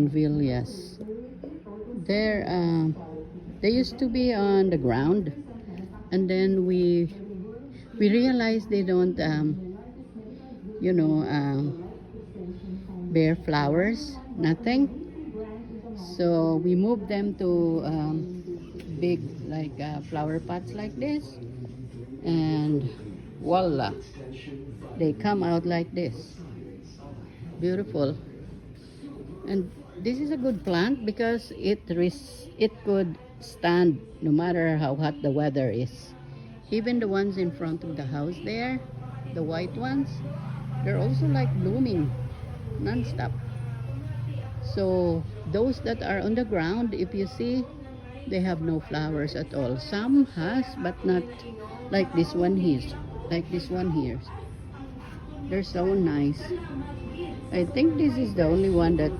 Villas. They're they used to be on the ground, and then we realized they don't you know bear flowers, nothing. So we moved them to big like flower pots like this, and voila, they come out like this, beautiful. And this is a good plant because it could stand no matter how hot the weather is. Even the ones in front of the house there, the white ones, they're also like blooming non-stop. So those that are on the ground, if you see, they have no flowers at all. Some has, but not like this one here. Like this one here. They're so nice. I think this is the only one that